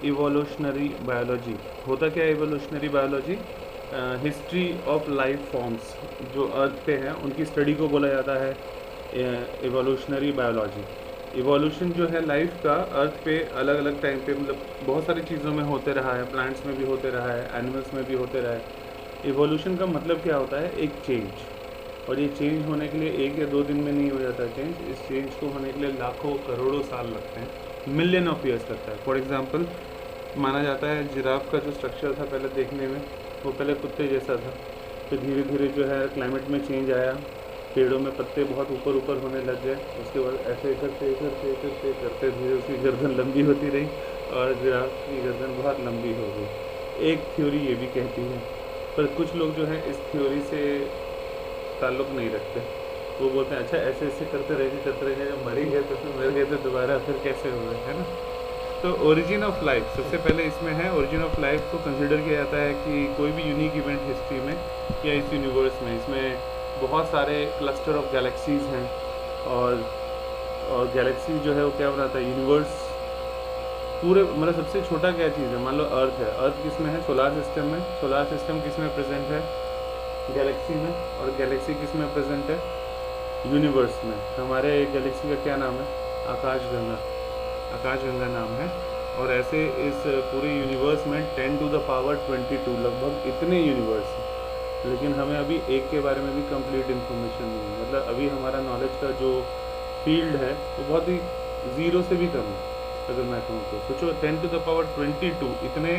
Evolutionary biology. होता क्या है evolutionary biology? History of life forms जो अर्थ पे हैं उनकी स्टडी को बोला जाता है इवोल्यूशनरी बायोलॉजी। इवोल्यूशन जो है लाइफ का अर्थ पे अलग अलग टाइम पे मतलब बहुत सारी चीज़ों में होते रहा है, प्लांट्स में भी होते रहा है, एनिमल्स में भी होते रहा है। इवोल्यूशन का मतलब क्या होता है? एक चेंज। और ये चेंज होने के लिए 1 या 2 दिन में नहीं हो जाता चेंज। इस चेंज को होने के लिए लाखों करोड़ों साल लगते हैं, मिलियन ऑफ ईयर्स लगता है। फॉर एग्जांपल माना जाता है जिराफ का जो स्ट्रक्चर था पहले देखने में, वो पहले कुत्ते जैसा था। फिर धीरे धीरे जो है क्लाइमेट में चेंज आया, पेड़ों में पत्ते बहुत ऊपर ऊपर होने लग गए। उसके बाद ऐसे करते करते करते करते धीरे उसकी गर्दन लंबी होती रही और जिराफ की गर्दन बहुत लंबी हो गई। एक थ्योरी ये भी कहती है, पर कुछ लोग जो है इस थ्योरी से ताल्लुक़ नहीं रखते। वो बोलते हैं अच्छा ऐसे ऐसे करते रहेंगे, जब मर ही गए तो फिर मर गए तो दोबारा फिर कैसे हो गए, है ना। तो ओरिजिन ऑफ लाइफ सबसे पहले इसमें है। ओरिजिन ऑफ लाइफ को कंसिडर किया जाता है कि कोई भी यूनिक इवेंट हिस्ट्री में या इस यूनिवर्स में, इसमें बहुत सारे क्लस्टर ऑफ गैलेक्सीज़ हैं और गैलेक्सी जो है वो क्या बनाता है? यूनिवर्स पूरे मतलब सबसे छोटा क्या चीज़ है? मान लो अर्थ है। अर्थ किस में है? सोलार सिस्टम में। सोलार सिस्टम किस में प्रेजेंट है? गैलेक्सी में। और गैलेक्सी किस में प्रेजेंट है? यूनिवर्स में। हमारे गैलेक्सी का क्या नाम है? आकाशगंगा। आकाशगंगा नाम है। और ऐसे इस पूरे यूनिवर्स में 10⁻22 लगभग इतने यूनिवर्स हैं, लेकिन हमें अभी एक के बारे में भी कंप्लीट इन्फॉर्मेशन नहीं है। मतलब अभी हमारा नॉलेज का जो फील्ड है वो बहुत ही ज़ीरो से भी कम है। अगर मैं कहूँ तो सोचो 10⁻22 इतने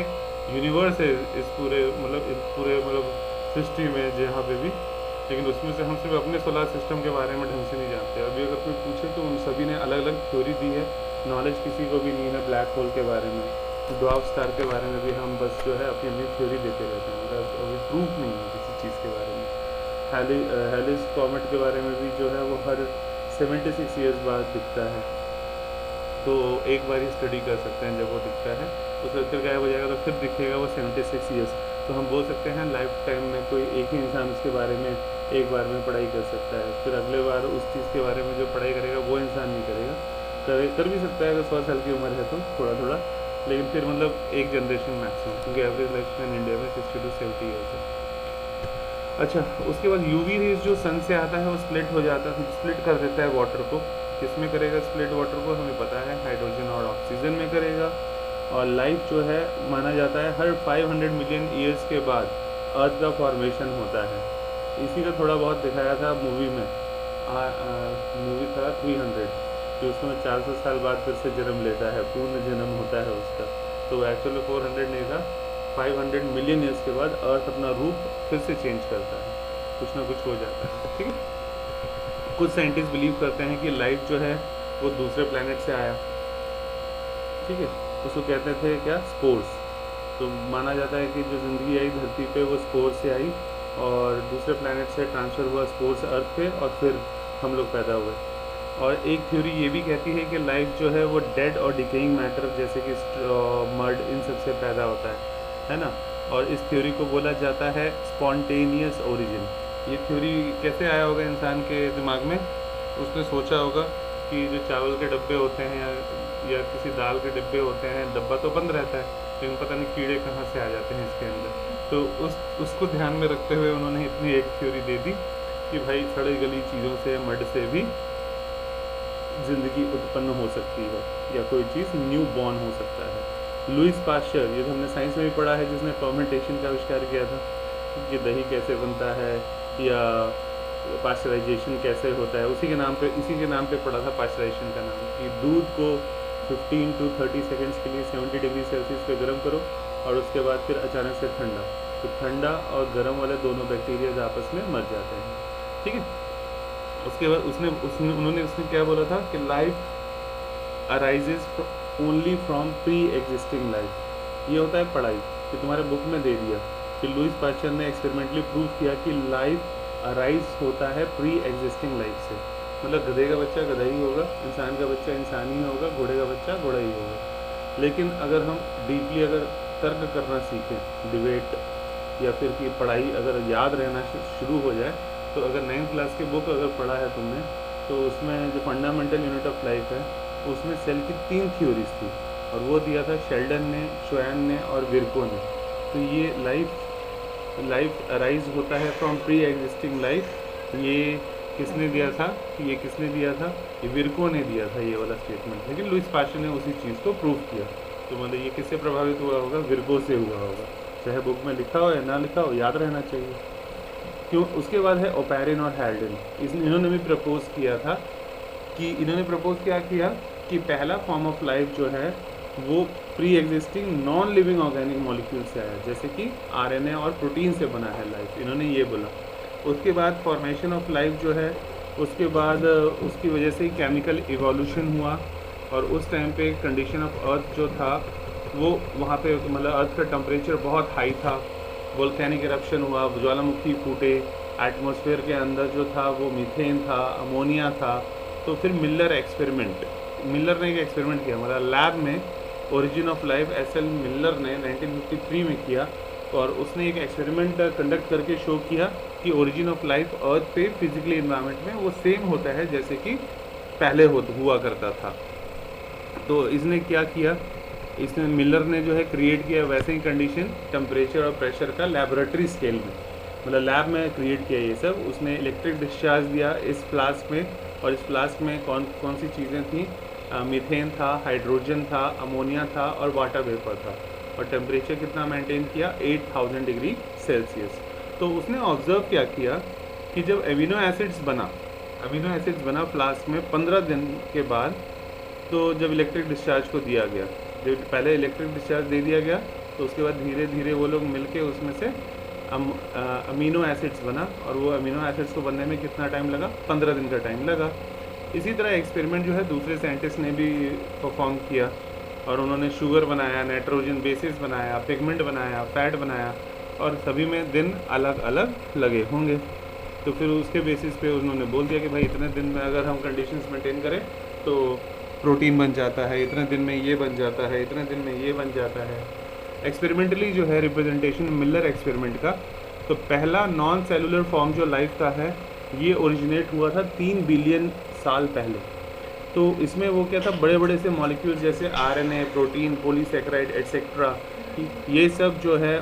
यूनिवर्स है इस पूरे मतलब सृष्टि में जहाँ पे भी, लेकिन उसमें से हम सिर्फ अपने सोलार सिस्टम के बारे में ढंग से नहीं जानते। अभी अगर कोई पूछे तो उन सभी ने अलग अलग थ्योरी दी है। नॉलेज किसी को भी नहीं है ब्लैक होल के बारे में, ड्वार्फ स्टार के बारे में भी हम बस जो है अपनी अपनी थ्योरी देते रहते हैं। मतलब अभी प्रूफ नहीं है किसी चीज़ के बारे में। हेलिस कॉमेट के बारे में भी जो है वो हर 76 ईयर्स बाद दिखता है, तो एक बार ही स्टडी कर सकते हैं। जब वो दिखता है तो फिर गायब हो जाएगा, तो फिर दिखेगा वो 76 ईयर्स। तो हम बोल सकते हैं लाइफ टाइम में कोई एक ही इंसान उसके बारे में एक बार में पढ़ाई कर सकता है। फिर अगले बार उस चीज़ के बारे में जो पढ़ाई करेगा वो इंसान नहीं करेगा। कर भी सकता है अगर 100 साल की उम्र है तो थोड़ा थोड़ा, लेकिन फिर मतलब एक जनरेशन मैक्सिमम, क्योंकि एवरेज लाइफ स्पैन इंडिया में 60 to 70 ईयर्स है। अच्छा, उसके बाद यूवी रेज जो सन से आता है वो स्प्लिट हो जाता है, स्प्लिट कर देता है वाटर को। किस में करेगा स्प्लिट वाटर को? हमें पता है हाइड्रोजन और ऑक्सीजन में करेगा। और लाइफ जो है माना जाता है हर 500 मिलियन ईयर्स के बाद अर्थ का फॉर्मेशन होता है। इसी का थोड़ा बहुत दिखाया था मूवी में। मूवी था 300, जो उसमें 400 साल बाद फिर से जन्म लेता है, पूर्ण जन्म होता है उसका। तो एक्चुअल में 400 नहीं था, 500 मिलियन ईयर्स के बाद अर्थ अपना रूप फिर से चेंज करता है, कुछ ना कुछ हो जाता है। ठीक है। कुछ साइंटिस्ट बिलीव करते हैं कि लाइफ जो है वो दूसरे प्लैनेट से आया। ठीक है, उसको कहते थे क्या? स्पोर्स। तो माना जाता है कि जो ज़िंदगी आई धरती पे वो स्पोर्स से आई और दूसरे प्लैनेट से ट्रांसफ़र हुआ स्पोर्स अर्थ पे, और फिर हम लोग पैदा हुए। और एक थ्योरी ये भी कहती है कि लाइफ जो है वो डेड और डिकेइंग मैटर जैसे कि मड इन सब से पैदा होता है ना। और इस थ्योरी को बोला जाता है स्पॉन्टेनियस ओरिजिन। ये थ्योरी कैसे आया होगा इंसान के दिमाग में? उसने सोचा होगा कि जो चावल के डब्बे होते हैं या किसी दाल के डिब्बे होते हैं, डब्बा तो बंद रहता है लेकिन पता नहीं कीड़े कहाँ से आ जाते हैं इसके अंदर। तो उसको ध्यान में रखते हुए उन्होंने इतनी एक थ्योरी दे दी कि भाई सड़ी गली चीज़ों से, मड से भी ज़िंदगी उत्पन्न हो सकती है या कोई चीज़ न्यू बॉर्न हो सकता है। लुईस पाश्चर, ये तो हमने साइंस में भी पढ़ा है, जिसने फर्मेंटेशन का आविष्कार किया था कि दही कैसे बनता है या पाश्चराइजेशन कैसे होता है। इसी के नाम पे पढ़ा था पाश्चराइजेशन का नाम, कि दूध को 15 to 30 सेकेंड्स के लिए 70 डिग्री सेल्सियस पे गर्म करो और उसके बाद फिर अचानक से ठंडा, तो ठंडा और गर्म वाले दोनों बैक्टीरिया आपस में मर जाते हैं। ठीक है। उसके बाद उसने क्या बोला था कि life arises only from pre existing life. ये होता है पढ़ाई कि तुम्हारे बुक में दे दिया कि लुईस पाश्चर ने एक्सपेरिमेंटली प्रूव किया कि लाइफ अराइज होता है प्री एग्जिस्टिंग लाइफ से। मतलब गधे का बच्चा गधा ही होगा, इंसान का बच्चा इंसान ही होगा, घोड़े का बच्चा घोड़ा ही होगा। लेकिन अगर हम डीपली अगर तर्क करना सीखें, डिबेट या फिर कि पढ़ाई अगर याद रहना शुरू हो जाए, तो अगर 9th क्लास की बुक अगर पढ़ा है तुमने, तो उसमें जो फंडामेंटल यूनिट ऑफ लाइफ है उसमें सेल की 3 थ्योरीज थी। और वो दिया था शेल्डन ने, श्वेन ने और विर्को ने। तो ये लाइफ अराइज होता है फ्रॉम प्री एग्जिस्टिंग लाइफ, ये किसने दिया था? ये किसने दिया था? ये विर्को ने दिया था ये वाला स्टेटमेंट, लेकिन लुईस पास्चर ने उसी चीज़ को प्रूव किया। तो मतलब ये किससे प्रभावित हुआ होगा? विर्को से हुआ होगा, चाहे बुक में लिखा हो या ना लिखा हो, याद रहना चाहिए। क्यों? उसके बाद है ओपेरिन और हैल्डन। इन्होंने भी प्रपोज किया था कि इन्होंने प्रपोज क्या किया कि पहला फॉर्म ऑफ लाइफ जो है वो pre existing non living organic molecule से आया, जैसे कि आरएनए और प्रोटीन से बना है लाइफ, इन्होंने ये बोला। उसके बाद फॉर्मेशन ऑफ लाइफ जो है, उसके बाद उसकी वजह से केमिकल इवोल्यूशन हुआ, और उस टाइम पे कंडीशन ऑफ अर्थ जो था वो वहाँ पे मतलब अर्थ का टेम्परेचर बहुत हाई था, वोल्केनिक इरप्शन हुआ, ज्वालामुखी फूटे, एटमॉस्फेयर के अंदर जो था वो मीथेन था, अमोनिया था। तो फिर मिलर ने एक एक्सपेरिमेंट किया, मतलब लैब में origin of life SL Miller ने 1953 में किया, और उसने एक एक्सपेरिमेंट कंडक्ट करके शो किया कि ओरिजिन ऑफ लाइफ अर्थ पे फिजिकली इन्वायरमेंट में वो सेम होता है जैसे कि पहले हुआ करता था। तो इसने क्या किया, इसने मिलर ने जो है क्रिएट किया वैसे ही कंडीशन टेम्परेचर और प्रेशर का लेबोरेटरी स्केल में, मतलब लैब में क्रिएट किया ये सब। उसने इलेक्ट्रिक डिस्चार्ज दिया इस फ्लास्क में, और इस फ्लास्क में कौन कौन सी चीज़ें थी? मीथेन था, हाइड्रोजन था, अमोनिया था और वाटर वेपर था, और टेम्परेचर कितना मेंटेन किया? 8000 डिग्री सेल्सियस। तो उसने ऑब्जर्व क्या किया कि जब अमीनो एसिड्स बना फ्लास्क में 15 दिन के बाद, तो जब इलेक्ट्रिक डिस्चार्ज को दिया गया, जब पहले इलेक्ट्रिक डिस्चार्ज दे दिया गया, तो उसके बाद धीरे धीरे वो लोग मिलके उसमें से अमीनो एसिड्स बना, और वो अमीनो एसिड्स को बनने में कितना टाइम लगा? 15 दिन का टाइम लगा। इसी तरह एक्सपेरिमेंट जो है दूसरे साइंटिस्ट ने भी परफॉर्म किया, और उन्होंने शुगर बनाया, नाइट्रोजन बेसिस बनाया, पिगमेंट बनाया, फैट बनाया, और सभी में दिन अलग अलग लगे होंगे। तो फिर उसके बेसिस पे उन्होंने बोल दिया कि भाई इतने दिन में अगर हम कंडीशंस मेंटेन करें तो प्रोटीन बन जाता है, इतने दिन में ये बन जाता है, इतने दिन में ये बन जाता है। एक्सपेरिमेंटली जो है रिप्रेजेंटेशन मिलर एक्सपेरिमेंट का, तो पहला नॉन सेलुलर फॉर्म जो लाइफ का है ये ओरिजिनेट हुआ था 3 बिलियन साल पहले। तो इसमें वो क्या था, बड़े बड़े से मॉलिक्यूल्स जैसे आरएनए, प्रोटीन, पॉलीसेकेराइड एटसेट्रा, ये सब जो है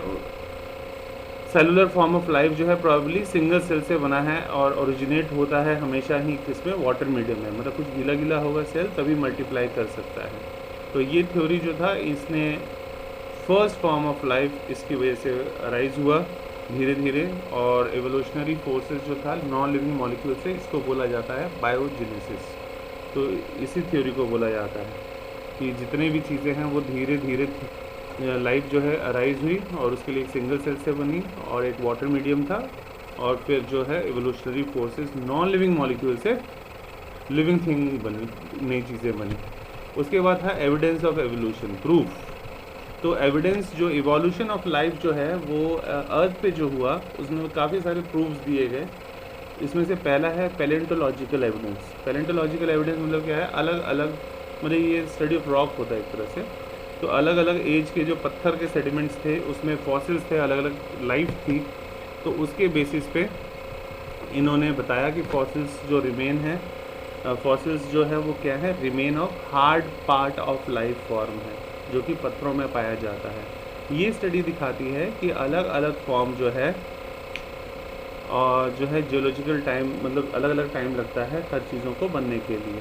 सेलुलर फॉर्म ऑफ लाइफ जो है प्रॉब्ली सिंगल सेल से बना है, और ओरिजिनेट होता है हमेशा ही किसमें? वाटर मीडियम में, मतलब कुछ गीला गीला होगा सेल तभी मल्टीप्लाई कर सकता है। तो ये थ्योरी जो था, इसने फर्स्ट फॉर्म ऑफ लाइफ इसकी वजह से अराइज हुआ धीरे धीरे, और एवोल्यूशनरी फोर्सेस जो था नॉन लिविंग मॉलिक्यूल से, इसको बोला जाता है बायोजेनेसिस। तो इसी थ्योरी को बोला जाता है कि जितनी भी चीज़ें हैं वो धीरे धीरे लाइफ जो है अराइज हुई, और उसके लिए एक सिंगल सेल से बनी, और एक वाटर मीडियम था, और फिर जो है evolutionary forces non living molecule से लिविंग थिंग बनी, नई चीज़ें बनी। उसके बाद था एविडेंस ऑफ एवोल्यूशन, प्रूफ। तो एविडेंस जो इवोल्यूशन ऑफ लाइफ जो है वो अर्थ पे जो हुआ उसमें काफ़ी सारे प्रूफ्स दिए गए। इसमें से पहला है पैलेंटोलॉजिकल एविडेंस। पैलेंटोलॉजिकल एविडेंस मतलब क्या है? अलग अलग, मतलब ये स्टडी ऑफ रॉक होता है एक तरह से। तो अलग अलग एज के जो पत्थर के सेडिमेंट्स थे उसमें फॉसिल्स थे, अलग अलग लाइफ थी। तो उसके बेसिस पे इन्होंने बताया कि फॉसिल्स जो रिमेन है, फॉसिल्स जो है वो क्या है? Remain of hard part of life form है, जो कि पत्थरों में पाया जाता है। ये स्टडी दिखाती है कि अलग अलग फॉर्म जो है, और जो है जियोलॉजिकल टाइम, मतलब अलग अलग टाइम लगता है हर चीज़ों को बनने के लिए।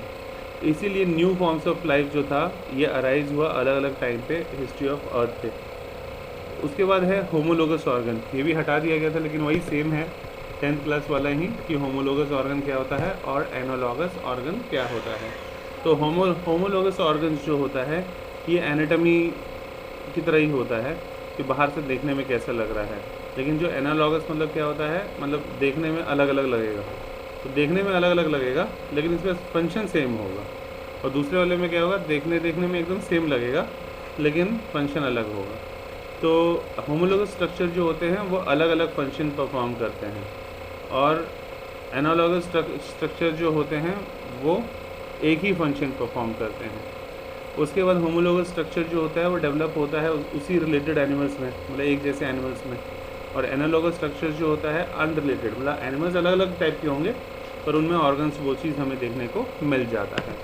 इसीलिए न्यू फॉर्म्स ऑफ लाइफ जो था ये अराइज हुआ अलग अलग टाइम पे हिस्ट्री ऑफ अर्थ पे। उसके बाद है होमोलोगस ऑर्गन, ये भी हटा दिया गया था लेकिन वही सेम है 10th क्लास वाला ही, कि होमोलोगस ऑर्गन क्या होता है और एनालॉगस ऑर्गन क्या होता है। तो होमोलोगस ऑर्गन जो होता है ये एनाटॉमी की तरह ही होता है कि बाहर से देखने में कैसा लग रहा है, लेकिन जो एनालॉगस मतलब क्या होता है, मतलब देखने में अलग अलग लगेगा। तो देखने में अलग अलग लगेगा लेकिन इसका फंक्शन सेम होगा, और दूसरे वाले में क्या होगा, देखने में एकदम सेम लगेगा लेकिन फंक्शन अलग होगा। तो होमोलोगस स्ट्रक्चर जो होते हैं वो अलग अलग फंक्शन परफॉर्म करते हैं, और एनालॉगस स्ट्रक्चर जो होते हैं वो एक ही फंक्शन परफॉर्म करते हैं। उसके बाद होमोलोगस स्ट्रक्चर जो होता है वो डेवलप होता है उसी रिलेटेड एनिमल्स में, मतलब एक जैसे एनिमल्स में, और एनालॉगस स्ट्रक्चर जो होता है अनरिलेटेड, मतलब एनिमल्स अलग अलग टाइप के होंगे पर उनमें ऑर्गन्स वो चीज़ हमें देखने को मिल जाता है।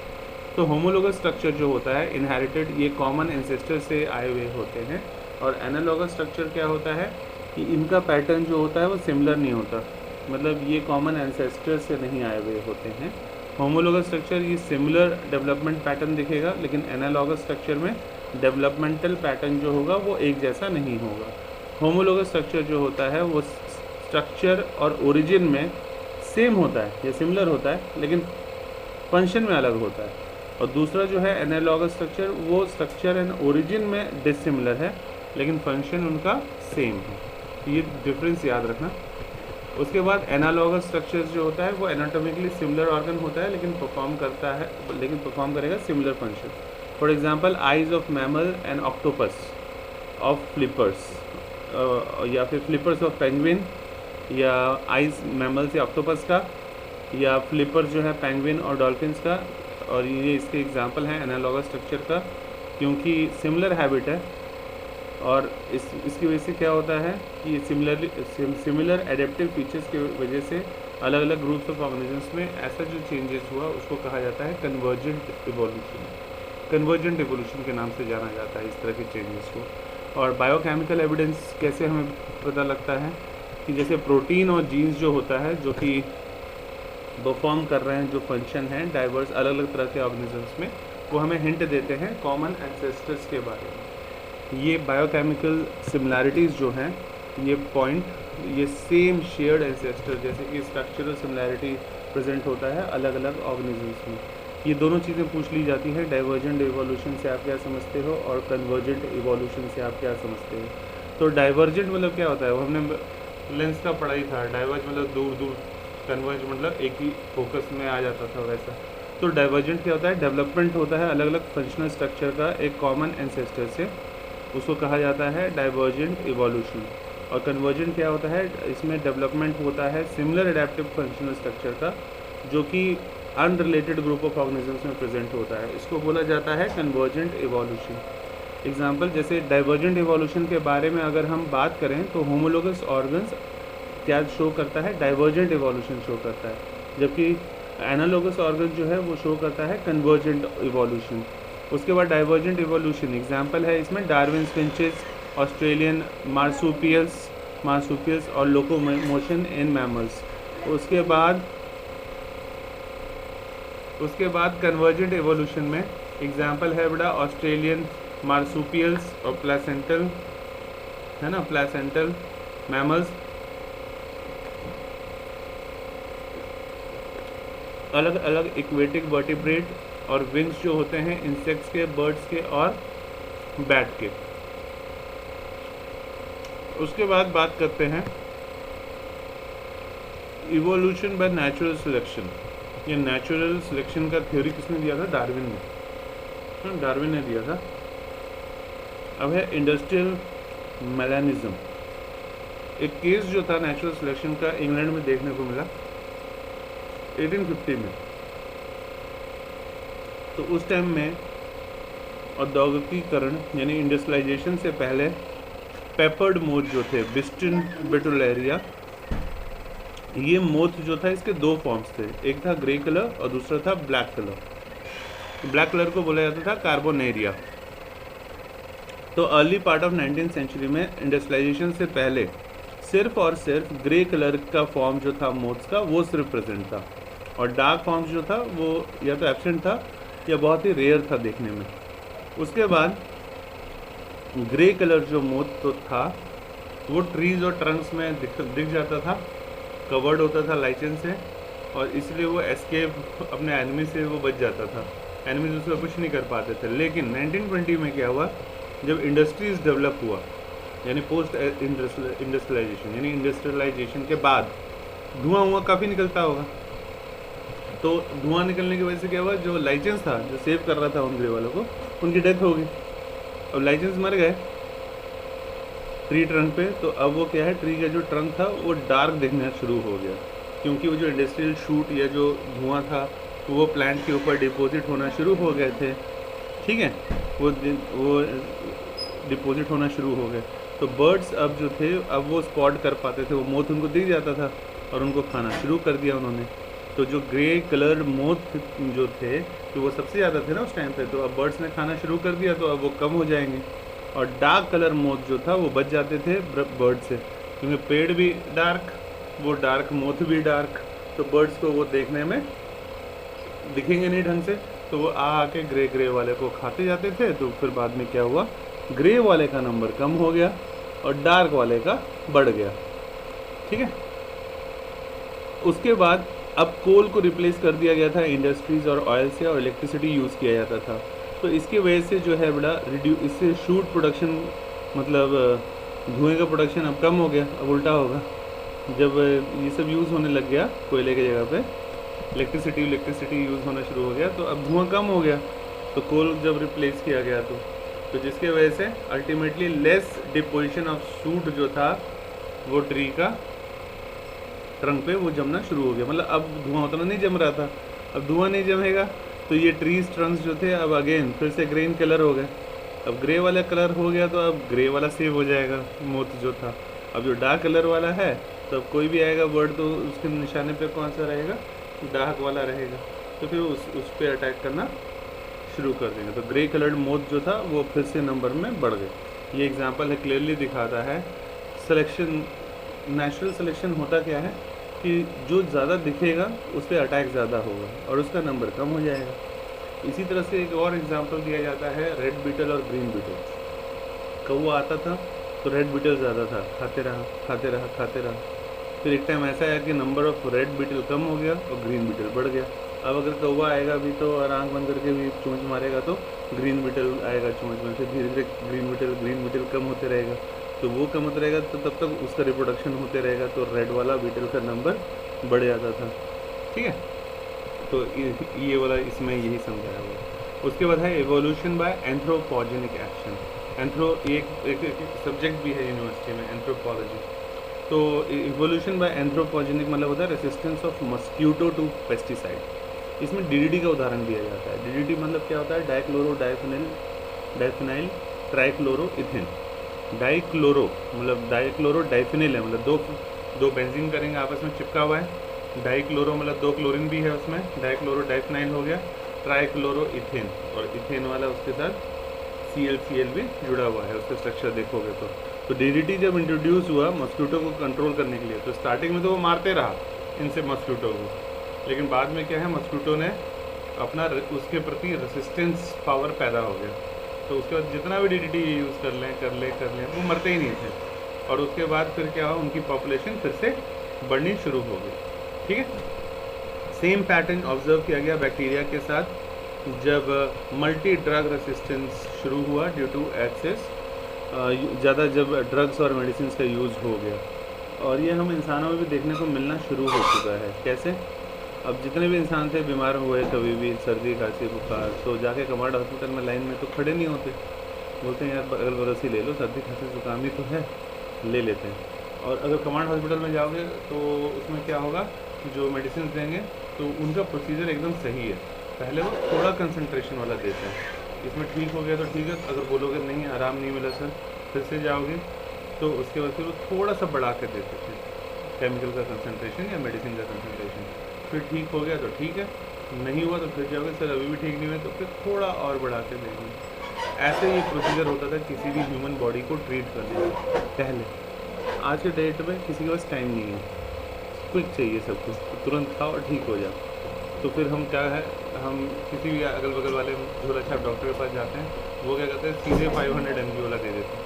तो होमोलोगस स्ट्रक्चर जो होता है इनहेरिटेड, ये कॉमन एंसेस्टर से आए हुए होते हैं। और एनालॉगस स्ट्रक्चर क्या होता है कि इनका पैटर्न जो होता है वो सिमिलर नहीं होता, मतलब ये कॉमन एंसेस्टर से नहीं आए हुए होते हैं। होमोलोगस स्ट्रक्चर ये सिमिलर डेवलपमेंट पैटर्न दिखेगा, लेकिन एनालॉगस स्ट्रक्चर में डेवलपमेंटल पैटर्न जो होगा वो एक जैसा नहीं होगा। होमोलोगस स्ट्रक्चर जो होता है वो स्ट्रक्चर और ओरिजिन में सेम होता है या सिमिलर होता है, लेकिन फंक्शन में अलग होता है। और दूसरा जो है एनालॉगस स्ट्रक्चर, वो स्ट्रक्चर एंड ओरिजिन में डिसिमिलर है, लेकिन फंक्शन उनका सेम है। ये डिफरेंस याद रखना। उसके बाद एनालॉगस स्ट्रक्चर जो होता है वो एनाटॉमिकली सिमिलर ऑर्गन होता है, लेकिन परफॉर्म करेगा similar function. For example eyes of mammal and octopus of flippers, या फिर फ्लिपर्स ऑफ पेंगुइन, या आइज मैमल्स या ऑक्टोपस का, या फ्लिपर्स जो है पेंगुइन और डॉल्फिन्स का। और ये इसके एग्जांपल हैं एनालॉगस स्ट्रक्चर का, क्योंकि सिमिलर हैबिट है। और इसकी वजह से क्या होता है कि सिमिलर एडेप्टिव फीचर्स की वजह से अलग अलग ग्रुप्स ऑफ ऑर्गेनिजम्स में ऐसा जो चेंजेस हुआ उसको कहा जाता है कन्वर्जेंट इवोल्यूशन। कन्वर्जेंट इवोल्यूशन के नाम से जाना जाता है इस तरह के चेंजेस को। और बायोकेमिकल एविडेंस कैसे हमें पता लगता है कि जैसे प्रोटीन और जीन्स जो होता है जो कि परफॉर्म कर रहे हैं जो फंक्शन है डाइवर्स अलग अलग तरह के ऑर्गेनिजम्स में, वो हमें हिंट देते हैं कॉमन एंसेस्टर्स के बारे में। ये बायोकेमिकल सिमिलैरिटीज़ जो हैं, ये पॉइंट, ये सेम शेयर्ड एंसेस्टर, जैसे कि स्ट्रक्चरल सिमिलैरिटी प्रेजेंट होता है अलग अलग ऑर्गेनिजम्स में। ये दोनों चीज़ें पूछ ली जाती हैं। डाइवर्जेंट इवोल्यूशन से आप क्या समझते हो और कन्वर्जेंट इवोल्यूशन से आप क्या समझते हो। तो डाइवर्जेंट मतलब क्या होता है, वो हमने लेंस का पढ़ाई था। डाइवर्ज मतलब दूर दूर, कन्वर्ज मतलब एक ही फोकस में आ जाता था वैसा। तो डाइवर्जेंट क्या होता है, डेवलपमेंट होता है अलग अलग फंक्शनल स्ट्रक्चर का एक कॉमन एंसेस्टर से, उसको कहा जाता है डाइवर्जेंट इवोल्यूशन। और कन्वर्जेंट क्या होता है, इसमें डेवलपमेंट होता है सिमिलर एडेप्टिव फंक्शनल स्ट्रक्चर का जो कि अनरिलेटेड ग्रुप ऑफ ऑर्गेनिजम्स में प्रेजेंट होता है, इसको बोला जाता है कन्वर्जेंट इवोल्यूशन। एग्जांपल जैसे डाइवर्जेंट इवोल्यूशन के बारे में अगर हम बात करें तो होमोलोगस ऑर्गन्स क्या शो करता है, डाइवर्जेंट इवोल्यूशन शो करता है, जबकि एनालोगस ऑर्गन जो है वो शो करता है कन्वर्जेंट इवोल्यूशन। उसके बाद डाइवर्जेंट इवोल्यूशन एग्जांपल है इसमें डार्विन फिंचेस, ऑस्ट्रेलियन मार्सुपियल्स और लोकोमोशन इन मैमल्स। उसके बाद कन्वर्जेंट इवोल्यूशन में एग्जांपल है बेटा ऑस्ट्रेलियन मार्सुपियल्स और प्लेसेंटल, है ना, प्लेसेंटल मैमल्स। अलग अलग इक्वेटिक वर्टिब्रेट और विंग्स जो होते हैं इंसेक्ट्स के, बर्ड्स के और बैट के। उसके बाद बात करते हैं इवोल्यूशन बाय नेचुरल सिलेक्शन। ये नेचुरल सिलेक्शन का थ्योरी किसने दिया था, डार्विन ने, डार्विन ने दिया था। अब है इंडस्ट्रियल मेलानिज्म। एक केस जो था नेचुरल सिलेक्शन का इंग्लैंड में देखने को मिला 1850 में। तो उस टाइम में औद्योगिकीकरण यानी इंडस्ट्रियलाइजेशन से पहले पेपर्ड मोथ जो थे, बिस्टिन बेटुलेरिया, ये मोथ जो था इसके दो फॉर्म्स थे, एक था ग्रे कलर और दूसरा था ब्लैक कलर। ब्लैक कलर को बोला जाता था कार्बोनेरिया। तो early part of 19th century में इंडस्ट्रियलाइजेशन से पहले सिर्फ और सिर्फ ग्रे कलर का फॉर्म जो था मोथ्स का वो सिर्फ प्रेजेंट था, और डार्क फॉर्म जो था वो या तो एब्सेंट था या बहुत ही रेयर था देखने में। उसके बाद ग्रे कलर जो मोथ तो था वो ट्रीज और ट्रंक्स में दिख जाता था, कवर्ड होता था लाइचन से, और इसलिए वो एस्केप अपने एनिमी से वो बच जाता था, एनिमीज उसको कुछ नहीं कर पाते थे। लेकिन 1920 में क्या हुआ, जब इंडस्ट्रीज डेवलप हुआ यानी पोस्ट इंडस्ट्रियलाइजेशन, यानी इंडस्ट्रियलाइजेशन के बाद धुआं काफ़ी निकलता होगा। तो धुआं निकलने की वजह से क्या हुआ, जो लाइचेंस था जो सेव कर रहा था उन ग्रे वालों को, उनकी डेथ हो गई। अब लाइचेंस मर गए ट्री ट्रंक पे, तो अब वो क्या है, ट्री का जो ट्रंक था वो डार्क दिखना शुरू हो गया, क्योंकि वो जो इंडस्ट्रियल शूट या जो धुआं था वो प्लांट के ऊपर डिपॉजिट होना शुरू हो गए थे। ठीक है, वो डिपॉजिट होना शुरू हो गए। तो बर्ड्स अब जो थे अब वो स्पॉट कर पाते थे, वो मोथ उनको दिख जाता था और उनको खाना शुरू कर दिया उन्होंने। तो जो ग्रे कलर मोथ जो थे तो वो सबसे ज़्यादा थे ना उस टाइम पे, तो अब बर्ड्स ने खाना शुरू कर दिया तो अब वो कम हो जाएंगे। और डार्क कलर मोथ जो था वो बच जाते थे बर्ड से, क्योंकि पेड़ भी डार्क, वो डार्क मोथ भी डार्क, तो बर्ड्स को वो देखने में दिखेंगे नहीं ढंग से, तो वो आके ग्रे ग्रे वाले को खाते जाते थे। तो फिर बाद में क्या हुआ, ग्रे वाले का नंबर कम हो गया और डार्क वाले का बढ़ गया। ठीक है, उसके बाद अब कोल को रिप्लेस कर दिया गया था इंडस्ट्रीज़ और ऑयल से, और इलेक्ट्रिसिटी यूज़ किया जाता था। तो इसकी वजह से जो है बड़ा इससे शूट प्रोडक्शन, मतलब धुएं का प्रोडक्शन अब कम हो गया। अब उल्टा होगा, जब ये सब यूज़ होने लग गया कोयले की जगह पे इलेक्ट्रिसिटी यूज़ होना शुरू हो गया, तो अब धुआं कम हो गया। तो कोल जब रिप्लेस किया गया तो जिसके वजह से ultimately less deposition of suit जो था वो ट्री का ट्रंक पे वो जमना शुरू हो गया। मतलब अब धुआं उतना नहीं जम रहा था, अब धुआं नहीं जमेगा तो ये ट्रीज ट्रंक्स जो थे अब अगेन फिर से ग्रीन कलर हो गए। अब ग्रे वाला कलर हो गया तो अब ग्रे वाला सेव हो जाएगा मोथ जो था। अब जो डार्क कलर वाला है तो अब कोई भी आएगा बर्ड तो उसके निशाने पे कौन सा रहेगा, डार्क वाला रहेगा, तो फिर उस पर अटैक करना शुरू कर देंगे। तो ग्रे कलर्ड मोथ जो था वो फिर से नंबर में बढ़ गए। ये एग्जांपल है, क्लियरली दिखाता है सिलेक्शन, नेचुरल सिलेक्शन होता क्या है कि जो ज़्यादा दिखेगा उस पर अटैक ज़्यादा होगा और उसका नंबर कम हो जाएगा। इसी तरह से एक और एग्जांपल दिया जाता है रेड बीटल और ग्रीन बीटल। कौवा आता था तो रेड बीटल ज़्यादा था, खाते रहा खाते रहा खाते रहा, फिर एक टाइम ऐसा आया कि नंबर ऑफ रेड बीटल कम हो गया और ग्रीन बीटल बढ़ गया। अब अगर कौवा आएगा भी तो और आँख बंद करके भी चोंच मारेगा तो ग्रीन बीटल आएगा चोंच में, फिर धीरे धीरे ग्रीन बीटल कम होते रहेगा। तो वो कम होता रहेगा तो तब तक उसका रिप्रोडक्शन होते रहेगा, तो रेड वाला बीटल का नंबर बढ़ जाता था। ठीक है, तो ये वाला इसमें यही समझाया हुआ। उसके बाद है एवोल्यूशन बाय एंथ्रोपोजेनिक एक्शन। एक सब्जेक्ट भी है यूनिवर्सिटी में, एंथ्रोपोलॉजी। तो इवोल्यूशन बाय एंथ्रोपोजेनिक मतलब होता है resistance of mosquito to pesticide. इसमें डीडीटी का उदाहरण दिया जाता है। डीडीटी मतलब क्या होता है, डाइफिनाइल ट्राइक्लोरोइथेन। डाइक्लोरो मतलब डाइक्लोरो डाइफिनिल है, मतलब दो बेंजीन का रिंग आपस में चिपका हुआ है। डाइक्लोरो मतलब दो क्लोरीन भी है उसमें, डाइक्लोरो डाइफिनाइल हो गया। ट्राइक्लोरो इथेन, और इथेन वाला उसके साथ CL भी जुड़ा हुआ है, उसका स्ट्रक्चर देखोगे तो डीडीटी जब इंट्रोड्यूस हुआ मस्क्यूटो को कंट्रोल करने के लिए, तो स्टार्टिंग में तो वो मारते रहा इनसे मस्क्यूटो को, लेकिन बाद में क्या है, मस्क्यूटो ने अपना उसके प्रति रेसिस्टेंस पावर पैदा हो गया। तो उसके बाद जितना भी डीडीटी यूज़ कर लें वो मरते ही नहीं थे। और उसके बाद फिर क्या हुआ, उनकी पॉपुलेशन फिर से बढ़नी शुरू हो गई। ठीक है, सेम पैटर्न ऑब्जर्व किया गया बैक्टीरिया के साथ जब मल्टी ड्रग रेसिस्टेंस शुरू हुआ ड्यू टू एक्सेस, ज़्यादा जब ड्रग्स और मेडिसिन का यूज़ हो गया। और ये हम इंसानों में भी देखने को मिलना शुरू हो चुका है। कैसे, अब जितने भी इंसान थे बीमार हुए कभी भी, सर्दी खांसी बुखार, तो जाके कमांड हॉस्पिटल में लाइन में तो खड़े नहीं होते, बोलते हैं यार अगल बगल से ले लो, सर्दी खांसी जुकाम ही तो है, ले लेते हैं। और अगर कमांड हॉस्पिटल में जाओगे तो उसमें क्या होगा, जो मेडिसिन देंगे तो उनका प्रोसीजर एकदम सही है। पहले वो थोड़ा कंसंट्रेशन वाला देते हैं, इसमें ठीक हो गया तो ठीक है, अगर बोलोगे नहीं आराम नहीं मिला सर, फिर से जाओगे तो उसके बाद फिर वो थोड़ा सा बढ़ा के देते थे केमिकल का कंसंट्रेशन या मेडिसिन का कंसंट्रेशन। फिर ठीक हो गया तो ठीक है, नहीं हुआ तो फिर जाओगे सर अभी भी ठीक नहीं हुआ तो फिर थोड़ा और बढ़ा के देंगे। ऐसे ये प्रोसीजर होता था किसी भी ह्यूमन बॉडी को ट्रीट करने का पहले। आज के डेट में किसी के पास टाइम नहीं है, क्विक चाहिए सब कुछ, तो तुरंत खाओ और ठीक हो जाओ। तो फिर हम क्या है, हम किसी भी अगल बगल वाले झोला छाप डॉक्टर के पास जाते हैं, वो क्या करते हैं सीधे 500 mg वाला दे देते हैं।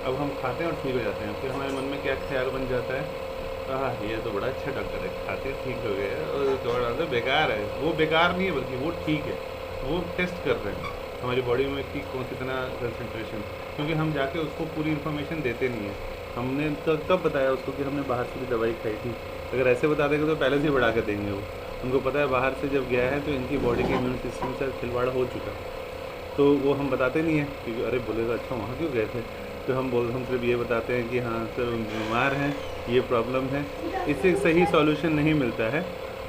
अब हम खाते हैं और ठीक हो जाते हैं। फिर हमारे मन में क्या ख्याल बन जाता है, हाँ ये तो बड़ा अच्छा डॉक्टर है, खाते ठीक हो गया, और थोड़ा बेकार है। वो बेकार नहीं है बल्कि वो ठीक है, वो टेस्ट कर रहे हैं हमारी बॉडी में कि कौन कितना कंसंट्रेशन, क्योंकि हम जाके उसको पूरी इन्फॉर्मेशन देते नहीं है। हमने तब बताया उसको कि हमने बाहर से भी दवाई खाई थी। अगर ऐसे बता देंगे तो पहले से ही बढ़ा के देंगे वो, उनको पता है बाहर से जब गया है तो इनकी बॉडी के इम्यून सिस्टम से खिलवाड़ हो चुका, तो वो हम बताते नहीं हैं क्योंकि अरे बोलेगा अच्छा वहाँ क्यों गए थे। तो हम सिर्फ ये बताते हैं कि हाँ सर बीमार हैं, ये प्रॉब्लम है। इससे सही सॉल्यूशन नहीं मिलता है।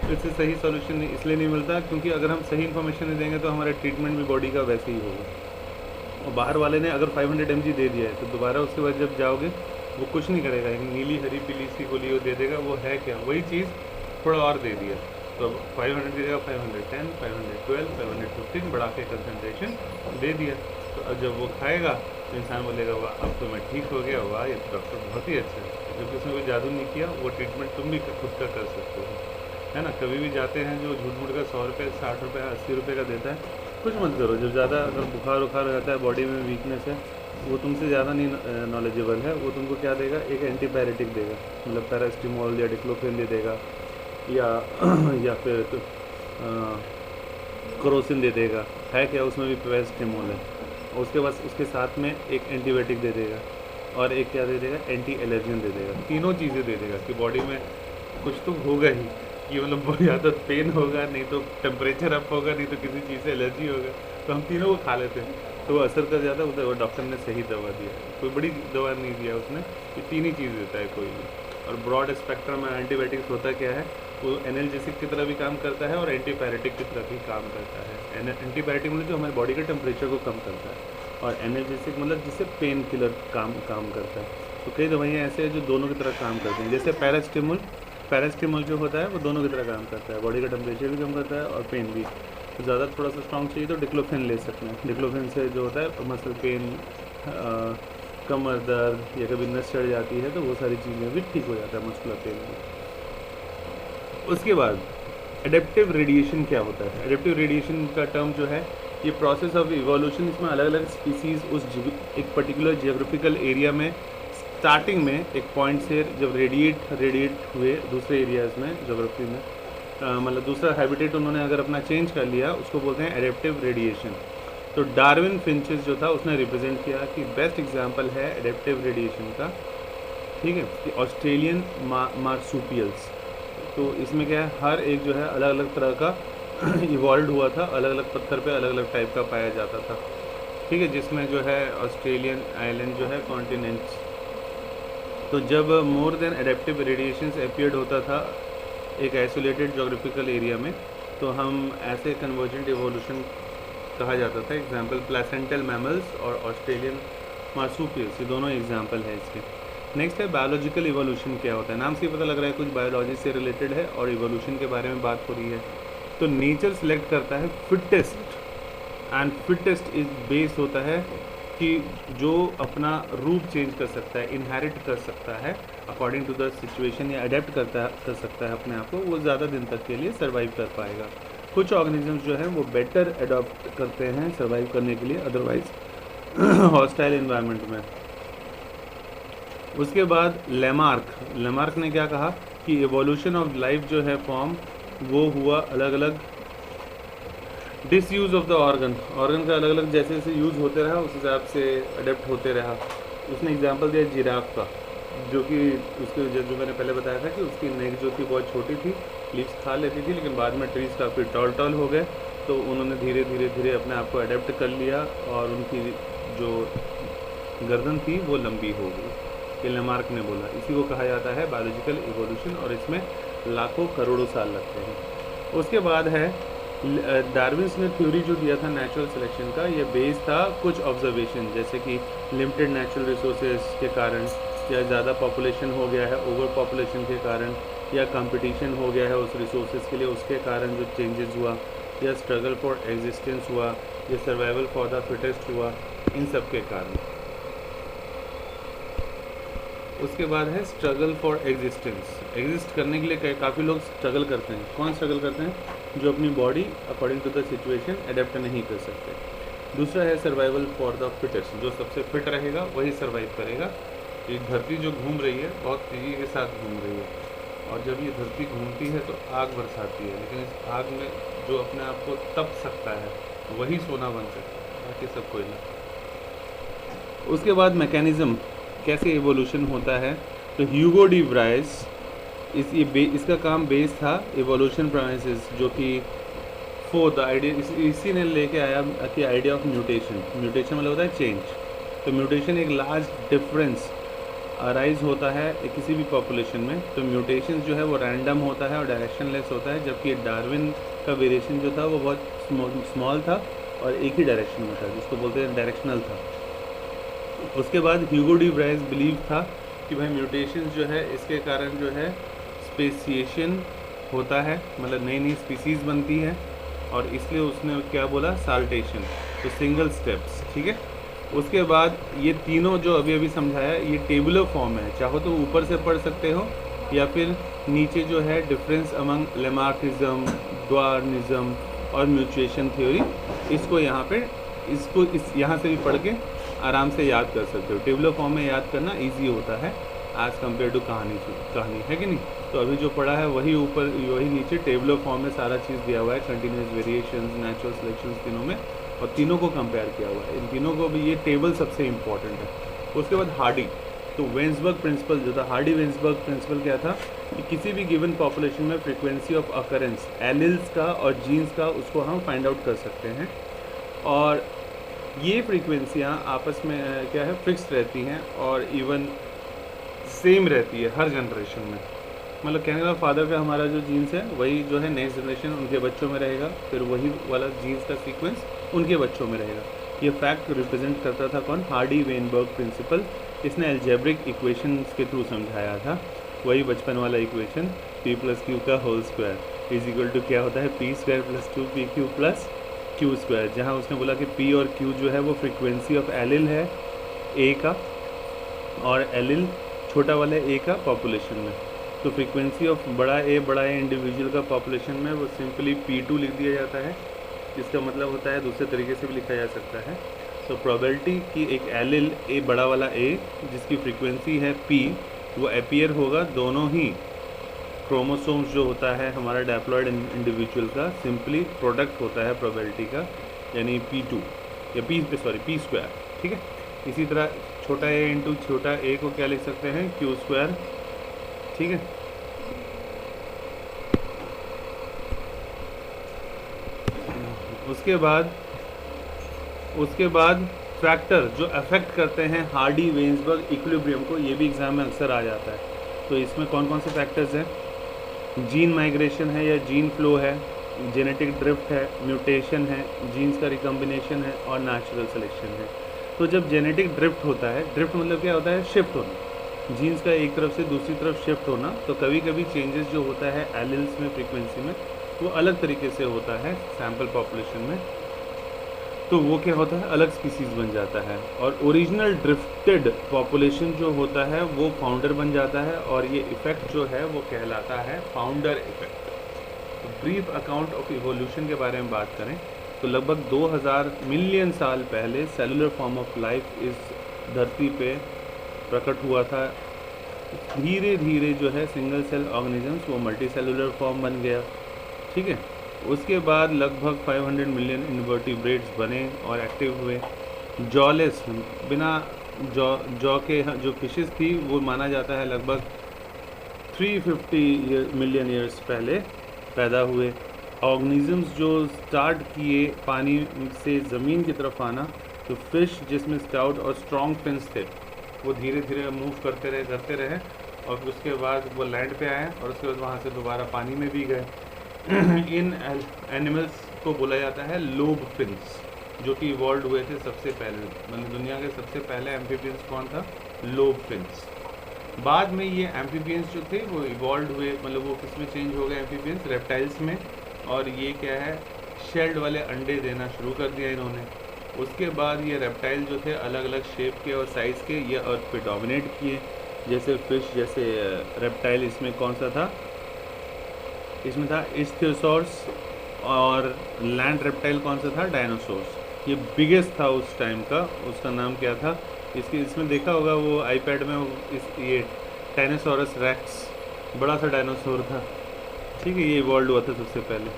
इससे सही सॉल्यूशन इसलिए नहीं मिलता क्योंकि अगर हम सही इन्फॉर्मेशन नहीं देंगे तो हमारा ट्रीटमेंट भी बॉडी का वैसे ही होगा। और बाहर वाले ने अगर 500 mg दे दिया है तो दोबारा उसके बाद जब जाओगे वो कुछ नहीं करेगा, नीली हरी पीली सी गोली वो दे देगा, वो है क्या, वही चीज़ थोड़ा और दे दिया। तो अब 500 की जगह 510, 512, 515 बढ़ा के कंसनट्रेशन दे दिया। तो अब जब वो खाएगा तो इंसान बोलेगा वाह अब तो मैं ठीक हो गया, वाह ये तो डॉक्टर बहुत ही अच्छा है, क्योंकि उसने कोई जादू नहीं किया। वो ट्रीटमेंट तुम भी खुद का कर सकते हो, है ना। कभी भी जाते हैं जो झूठ मूठ का 100 रुपये, 60 रुपये, 80 रुपये का देता है, कुछ मत करो। जब ज़्यादा अगर बुखार उखार रहता है, बॉडी में वीकनेस है, वो तुमसे ज़्यादा नहीं नॉलेजेबल है, वो तुमको क्या देगा, एक एंटीबायोटिक देगा, मतलब पैरास्टिमोल या डिक्लोफेन दे देगा, या या फिर क्रोसिन दे देगा। है क्या उसमें भी पैरास्टिमोल है। उसके बाद उसके साथ में एक एंटीबायोटिक दे देगा और एक क्या दे देगा, एंटी एलर्जन दे देगा। तीनों चीज़ें दे देगा कि बॉडी में कुछ तो होगा ही, कि मतलब या तो पेन होगा, नहीं तो टेम्परेचर अप होगा, नहीं तो किसी चीज़ से एलर्जी होगा। तो हम तीनों को खा लेते हैं तो वो असर कर जाता है। वो डॉक्टर ने सही दवा दिया, कोई बड़ी दवा नहीं दिया उसने, ये तीन ही चीज़ देता है कोई भी। और ब्रॉड स्पेक्ट्रम में एंटीबायोटिक्स होता क्या है, वो एनाल्जेसिक की तरह भी काम करता है और एंटीपायरेटिक की तरह भी काम करता है। एंटीबायोटिक मतलब जो हमारे बॉडी के टेम्परेचर को कम करता है, और एनाल्जेसिक मतलब जिससे पेन किलर काम करता है। तो कई दवाइयाँ ऐसे हैं जो दोनों की तरह काम करते हैं। जैसे पैरास्टिमोल जो होता है वो दोनों की तरह काम करता है, बॉडी का टेम्परेचर भी कम करता है और पेन भी। तो ज़्यादा थोड़ा सा स्ट्रॉन्ग चाहिए तो डिक्लोफेन ले सकते हैं। डिक्लोफेन से जो होता है मसल पेन, कमर दर्द या कभी नस चढ़ जाती है तो वो सारी चीज़ें भी ठीक हो जाता है, मस्कुलर पेन भी। उसके बाद एडेप्टिव रेडिएशन क्या होता है। एडेप्टिव रेडिएशन का टर्म जो है, ये प्रोसेस ऑफ इवोल्यूशन, इसमें अलग अलग स्पीसीज़ उस एक पर्टिकुलर जियोग्राफिकल एरिया में स्टार्टिंग में एक पॉइंट से जब रेडिएट हुए दूसरे एरियाज़ में, ज्योग्राफी में, मतलब दूसरा हैबिटेट उन्होंने अगर अपना चेंज कर लिया, उसको बोलते हैं एडेप्टिव रेडिएशन। तो डार्विन फिंचेस जो था उसने रिप्रेजेंट किया कि बेस्ट एग्जांपल है एडेप्टिव रेडिएशन का, ठीक है, कि ऑस्ट्रेलियन मार्सुपियल्स। तो इसमें क्या है, हर एक जो है अलग अलग तरह का इवॉल्व हुआ था, अलग अलग पत्थर पे अलग अलग टाइप का पाया जाता था, ठीक है, जिसमें जो है ऑस्ट्रेलियन आइलैंड जो है कॉन्टिनेंट्स। तो जब more than adaptive radiations appeared होता था एक आइसोलेटेड जोग्राफिकल एरिया में, तो हम ऐसे कन्वर्जेंट इवोल्यूशन कहा जाता था। एग्जाम्पल प्लेसेंटल मैमल्स और ऑस्ट्रेलियन मार्सुपियल्स, ये दोनों एग्जाम्पल है इसके। नेक्स्ट है बायोलॉजिकल इवोल्यूशन क्या होता है। नाम से ही पता लग रहा है कुछ बायोलॉजी से रिलेटेड है और इवोल्यूशन के बारे में बात हो रही है। तो नेचर सेलेक्ट करता है fittest, and fittest is based होता है कि जो अपना रूप चेंज कर सकता है, इनहेरिट कर सकता है अकॉर्डिंग टू द सिचुएशन, या अडेप्ट कर सकता है अपने आप को, वो ज़्यादा दिन तक के लिए सर्वाइव कर पाएगा। कुछ ऑर्गेनिजम्स जो हैं वो बेटर अडॉप्ट करते हैं सर्वाइव करने के लिए अदरवाइज हॉस्टाइल इन्वायरमेंट में। उसके बाद लेमार्क ने क्या कहा कि एवोल्यूशन ऑफ लाइफ जो है फॉर्म, वो हुआ अलग अलग डिसयूज़ ऑफ द ऑर्गन का अलग अलग जैसे जैसे यूज़ होते रहा उस हिसाब से अडेप्ट होते रहा। उसने एग्जांपल दिया जिराफ का, जो कि उसके जो मैंने पहले बताया था कि उसकी नेक जो थी बहुत छोटी थी, लीव्स खा लेती थी, लेकिन बाद में ट्रीज काफ़ी टॉल हो गए, तो उन्होंने धीरे धीरे अपने आप को अडेप्ट कर लिया और उनकी जो गर्दन थी वो लंबी हो गई। ये लेमार्क ने बोला। इसी को कहा जाता है बायोलॉजिकल इवोल्यूशन, और इसमें लाखों करोड़ों साल लगते हैं। उसके बाद है डार्विन्स ने थ्योरी जो दिया था नेचुरल सिलेक्शन का, ये बेस था कुछ ऑब्जर्वेशन, जैसे कि लिमिटेड नेचुरल रिसोर्सेज के कारण, या ज़्यादा पॉपुलेशन हो गया है ओवर पॉपुलेशन के कारण, या कंपटीशन हो गया है उस रिसोर्सेज के लिए, उसके कारण जो चेंजेस हुआ, या स्ट्रगल फॉर एग्जिस्टेंस हुआ, या सर्वाइवल फॉर द फिटेस्ट हुआ, इन सब के कारण। उसके बाद है स्ट्रगल फॉर एग्जिस्ट करने के लिए काफ़ी लोग स्ट्रगल करते हैं। कौन स्ट्रगल करते हैं? जो अपनी body according to the situation adept नहीं कर सकते। दूसरा है सर्वाइवल फॉर द फिटेस्ट, जो सबसे फिट रहेगा वही सर्वाइव करेगा। ये धरती जो घूम रही है बहुत तेज़ी के साथ घूम रही है, और जब ये धरती घूमती है तो आग बरसाती है, लेकिन इस आग में जो अपने आप को तप सकता है वही सोना बन सकता है, बाकी सब कोयला। उसके बाद मैकेनिज़्म, कैसे इवोल्यूशन होता है, तो ह्यूगो डी व्राइस इसका काम बेस था इवोल्यूशन प्रेमिसेस, जो कि फोर्थ आइडिया इसी ने लेके आया कि आइडिया ऑफ म्यूटेशन मतलब होता है चेंज। तो म्यूटेशन एक लार्ज डिफरेंस अराइज होता है किसी भी पॉपुलेशन में। तो म्यूटेशन जो है वो रैंडम होता है और डायरेक्शनलेस होता है, जबकि डार्विन का वेरिएशन जो था वो बहुत स्मॉल था और एक ही डायरेक्शन में था, जिसको बोलते हैं डायरेक्शनल था। उसके बाद ह्यूगो डी व्राइस बिलीव था कि भाई म्यूटेशन जो है इसके कारण जो है स्पेसिएशन होता है, मतलब नई नई स्पीसीज़ बनती है, और इसलिए उसने क्या बोला, साल्टेशन, तो सिंगल स्टेप्स, ठीक है। उसके बाद ये तीनों जो अभी अभी समझाया, ये टेबुलर फॉर्म है, चाहो तो ऊपर से पढ़ सकते हो, या फिर नीचे जो है डिफरेंस अमंग लेमार्किज्म, डॉर्निज्म और म्यूचुएशन थ्योरी, इसको यहाँ पे इस यहाँ से भी पढ़ के आराम से याद कर सकते हो। टेबुलर फॉर्म में याद करना इजी होता है एज़ कम्पेयर टू कहानी, है कि नहीं। तो अभी जो पढ़ा है वही ऊपर वही नीचे टेबुलर फॉर्म में सारा चीज़ दिया हुआ है, कंटिन्यूस वेरिएशंस, नेचुरल सिलेक्शंस, तीनों में, और तीनों को कंपेयर किया हुआ है। इन तीनों को भी, ये टेबल सबसे इम्पॉर्टेंट है। उसके बाद हार्डी, तो वेन्सबर्ग प्रिंसिपल जो था, हार्डी वेन्सबर्ग प्रिंसिपल क्या था कि किसी भी गिवन पॉपुलेशन में फ्रीक्वेंसी ऑफ अकरेंस एलिल्स का और जीन्स का, उसको हम फाइंड आउट कर सकते हैं, और ये फ्रीक्वेंसियाँ आपस में क्या है, फिक्स रहती हैं और इवन सेम रहती है हर जनरेशन में। मतलब कहने का फादर का हमारा जो जीन्स है वही जो है नेक्स्ट जनरेशन उनके बच्चों में रहेगा, फिर वही वाला जीन्स का सीक्वेंस उनके बच्चों में रहेगा। ये फैक्ट रिप्रेजेंट करता था कौन, हार्डी वेनबर्ग प्रिंसिपल। इसने एल्जेब्रिक इक्वेशंस के थ्रू समझाया था, वही बचपन वाला इक्वेशन, p + q का whole square is equal to क्या होता है, p² + 2pq + q², जहाँ उसने बोला कि p और q जो है वो फ्रीक्वेंसी ऑफ एलिल है a का, और एलिल छोटा वाला a का पॉपुलेशन में। तो फ्रीक्वेंसी ऑफ बड़ा ए इंडिविजुअल का पॉपुलेशन में वो सिंपली p2 लिख दिया जाता है। इसका मतलब होता है, दूसरे तरीके से भी लिखा जा सकता है। तो प्रोबेबिलिटी कि एक एलिल ए बड़ा वाला ए जिसकी फ्रीक्वेंसी है p, वो अपीयर होगा दोनों ही क्रोमोसोम्स जो होता है हमारा डैप्लॉइड इंडिविजुअल का, सिंपली प्रोडक्ट होता है प्रोबेबिलिटी का, यानी p2 या p², ठीक है। इसी तरह छोटा a इंटू छोटा a को क्या लिख सकते हैं, q², ठीक है। उसके बाद फैक्टर जो अफेक्ट करते हैं हार्डी वेन्सबर्ग इक्विलिब्रियम को, ये भी एग्जाम में अक्सर आ जाता है। तो इसमें कौन कौन से फैक्टर्स हैं, जीन माइग्रेशन है या जीन फ्लो है, जेनेटिक ड्रिफ्ट है, म्यूटेशन है, जीन्स का रिकम्बिनेशन है, और नेचुरल सिलेक्शन है। तो जब जेनेटिक ड्रिफ्ट होता है, ड्रिफ्ट मतलब क्या होता है, शिफ्ट होना, जीन्स का एक तरफ से दूसरी तरफ शिफ्ट होना, तो कभी कभी चेंजेस जो होता है एलिल्स में फ्रीक्वेंसी में वो अलग तरीके से होता है सैम्पल पॉपुलेशन में, तो वो क्या होता है, अलग स्पीसीज़ बन जाता है, और ओरिजिनल ड्रिफ्टेड पॉपुलेशन जो होता है वो फाउंडर बन जाता है, और ये इफ़ेक्ट जो है वो कहलाता है फाउंडर इफेक्ट। तो ब्रीफ अकाउंट ऑफ इवोल्यूशन के बारे में बात करें तो लगभग 2000 मिलियन साल पहले सेलुलर फॉर्म ऑफ लाइफ इस धरती पे प्रकट हुआ था। धीरे धीरे जो है सिंगल सेल ऑर्गेनिजम्स वो मल्टी सेलुलर फॉर्म बन गया, ठीक है। उसके बाद लगभग 500 मिलियन इन्वर्टिब्रेट्स बने और एक्टिव हुए। जॉलेस, बिना जॉ के जो फिशेस थी वो माना जाता है लगभग 350 मिलियन ईयर्स पहले पैदा हुए। ऑर्गेनिजम्स जो स्टार्ट किए पानी से ज़मीन की तरफ आना, तो फिश जिसमें स्टाउट और स्ट्रॉन्ग फिन्स थे वो धीरे धीरे मूव करते रहे और उसके बाद वो लैंड पे आए और उसके बाद वहाँ से दोबारा पानी में भी गए। इन एनिमल्स को बोला जाता है लोब फिन्स, जो कि इवॉल्व हुए थे सबसे पहले, मतलब दुनिया के सबसे पहले एम्फीबियंस कौन था, लोब फिन्स। बाद में ये एम्फीबियंस जो थे वो इवॉल्व हुए, मतलब वो किस में चेंज हो गए एम्फीबियंस, रेप्टाइल्स में, और ये क्या है, शेल्ड वाले अंडे देना शुरू कर दिया इन्होंने। उसके बाद ये रेप्टाइल जो थे अलग अलग शेप के और साइज़ के, ये अर्थ पे डोमिनेट किए, जैसे फिश, जैसे रेप्टाइल, इसमें कौन सा था, इसमें था इस्थियोसॉर्स, और लैंड रेप्टाइल कौन सा था, डायनासोर्स। ये बिगेस्ट था उस टाइम का, उसका नाम क्या था, इसमें देखा होगा वो आईपैड में, ये टाइनोसॉरस रेक्स, बड़ा सा डायनासोर था, ठीक है। ये इवॉल्व हुआ था सबसे पहले,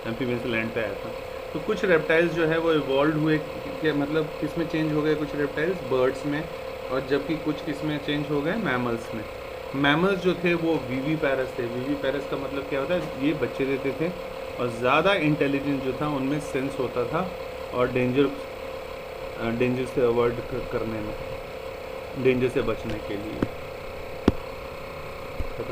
एम्फीबियन से लैंड पे आया था। तो कुछ रेप्टाइल्स जो है वो इवॉल्व हुए, क्या मतलब किस में चेंज हो गए, कुछ रेप्टाइल्स बर्ड्स में, और जबकि कुछ किस में चेंज हो गए, मैमल्स में। मैमल्स जो थे वो विविपैरस थे। विविपैरस का मतलब क्या होता है, ये बच्चे देते थे, और ज़्यादा इंटेलिजेंस जो था उनमें सेंस होता था, और डेंजर से अवॉइड करने में, डेंजर से बचने के लिए।